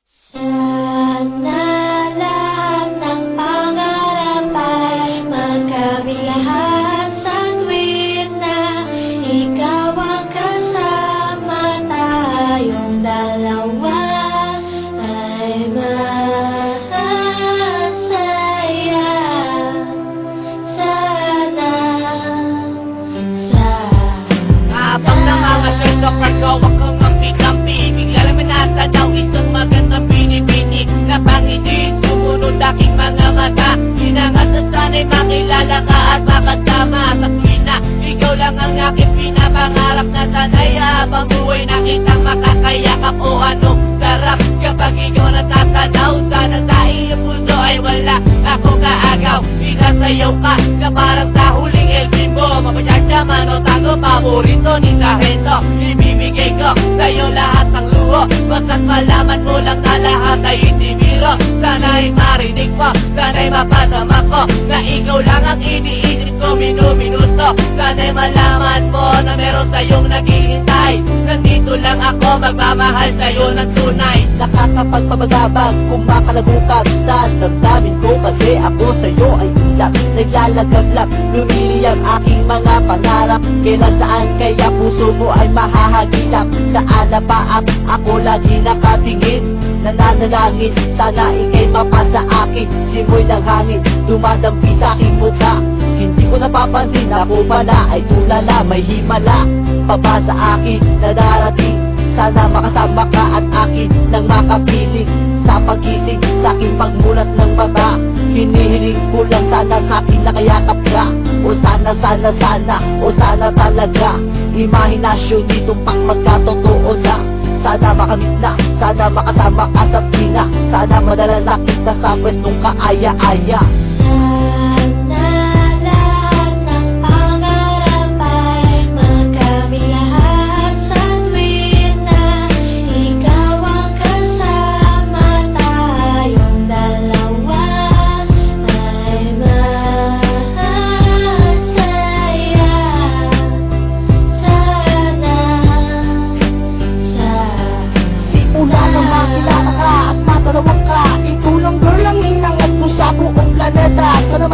Sana lahat ng pangarap ay magkamit lahat sa tuwing na ikaw ang kasama, tayong dalawa ay masaya. Sana Habang nangangasin ka paggawa kang mampi-kampi, bigla naman natanaw isang magandang bini-bini na panginis sumunod aking mga mata. Hinangat na sana'y makilala ka at makasama sa tuwing na ikaw lang ang aking pinapangarap na sanay. Habang buhay nakitang makakayakap o anong sarap kapag ikaw natatanaw. Sana sa iyong puso ay wala akong kaagaw. Pinasayaw ka na parang sa huling El Bimbo, mapagyayaman o tango, paborito ni Sargento. Ibibigay ko sa'yo lahat ng luho, basta't malaman mo lang na lahat ay hindi biro. Sana'y marinig mo, sana'y mapadama ko na ikaw lang ang iniisip ko minuminuto. Sana'y malaman mo na meron tayong naghihintay. Nandito lang ako magmamahal sa'yo ng tunay. Nakakapagpabagabag, kumakalagukag sa damdamin ko, kasi ako sa'yo ay iyak. Naglalagablab, lumili ang aking mga pangarap. Kailan saan kaya puso mo ay mahahagilap? Sa alapaap ako lagi nakatingin, nananalangin sana ika'y mapasa akin. Simoy ng hangin, dumadampi sa aking mukha. Hindi ko napapansin na ako pala ay tulala, may himala pa sa akin na darating. Sana makasama ka at akin nang makapiling sa pagising, sa aking pagmulat ng mata. Hinihiling ko lang sana sa akin nakayakap ka. O sana, sana, sana, o sana talaga. Imahinasyon nitong pang magkatotoo na. Sana makamit na, sana makasama ka sa tina. Sana madala na kita sa pwestong kaaya-aya. Sana lahat ng pangarap ay magkamit lahat sa tuwing na ikaw ang kasama, tayong dalawa ay masaya. Simula nang makilala ka at matanawang ka, ikaw lang girl ang hinangat mo sa buong planeta. Sana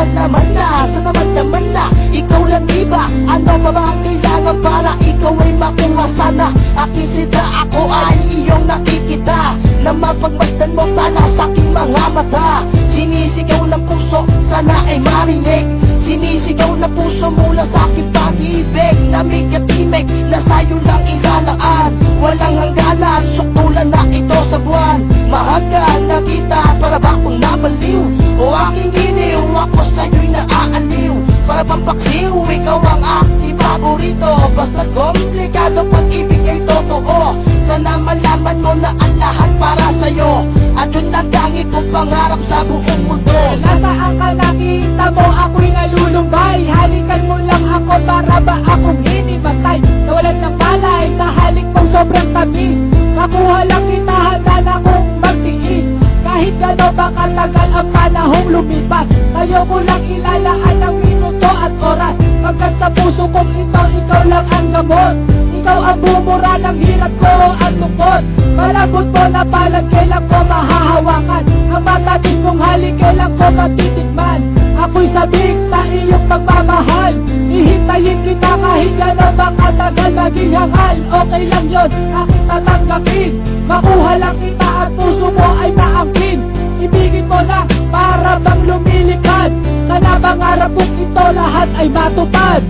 naman na, ikaw lang diba? Ano pa ba ang kailangan para ikaw ay makuha? Sana aking sida, ako ay iyong nakikita, na mapagmasdan mo sana sa aking mga mata. Sinisigaw ng puso, sana ay marinig. Sinisigaw na puso mula sa aking pag-ibig, na may katimig na sa'yo lang ilalaan. Walang hangganan, suktulan na ito sa buwan. Mahal ka na kita, para ba akong nabaliw? O aking giniw, ako sa'yo'y naaaliw. Para bang paksiw, ikaw ang aking paborito. Basta't komplikado, pag-ibig ay totoo. Sana malaman mo na ang lahat para sa'yo, at yun ang tangi kong pangarap sa buong mundo. Nasaan ka nakita mo ako'y nalulumbay? Halikan mo lang ako, para ba akong hinimatay? Nawalan ng palay, nahalik mong sobrang tamis. Nakuha lang kita, handa na akong magtiis. Kahit gano'n ba katagal ang panahong lumipas, tayo ko lang ilalaan ng minuto at oras. Pagkat sa puso kong ito, ikaw lang ang gamot. Ikaw ang bumura ng hirap ko at lungkot. Malambot mo na palad, kailan ko mahahawakan. Ang matating kong halik, kailan ko matitikman. Ako'y sabik sa iyong pagmamahal. Hihintayin kita kahit gano'n ba katagal maging hangal. Okay lang yun, aking tatanggapin. Makuha lang kita at puso mo ay maangkin. Ibigin mo na para bang lumilipad. Sana pangarap kong ito lahat ay matupad.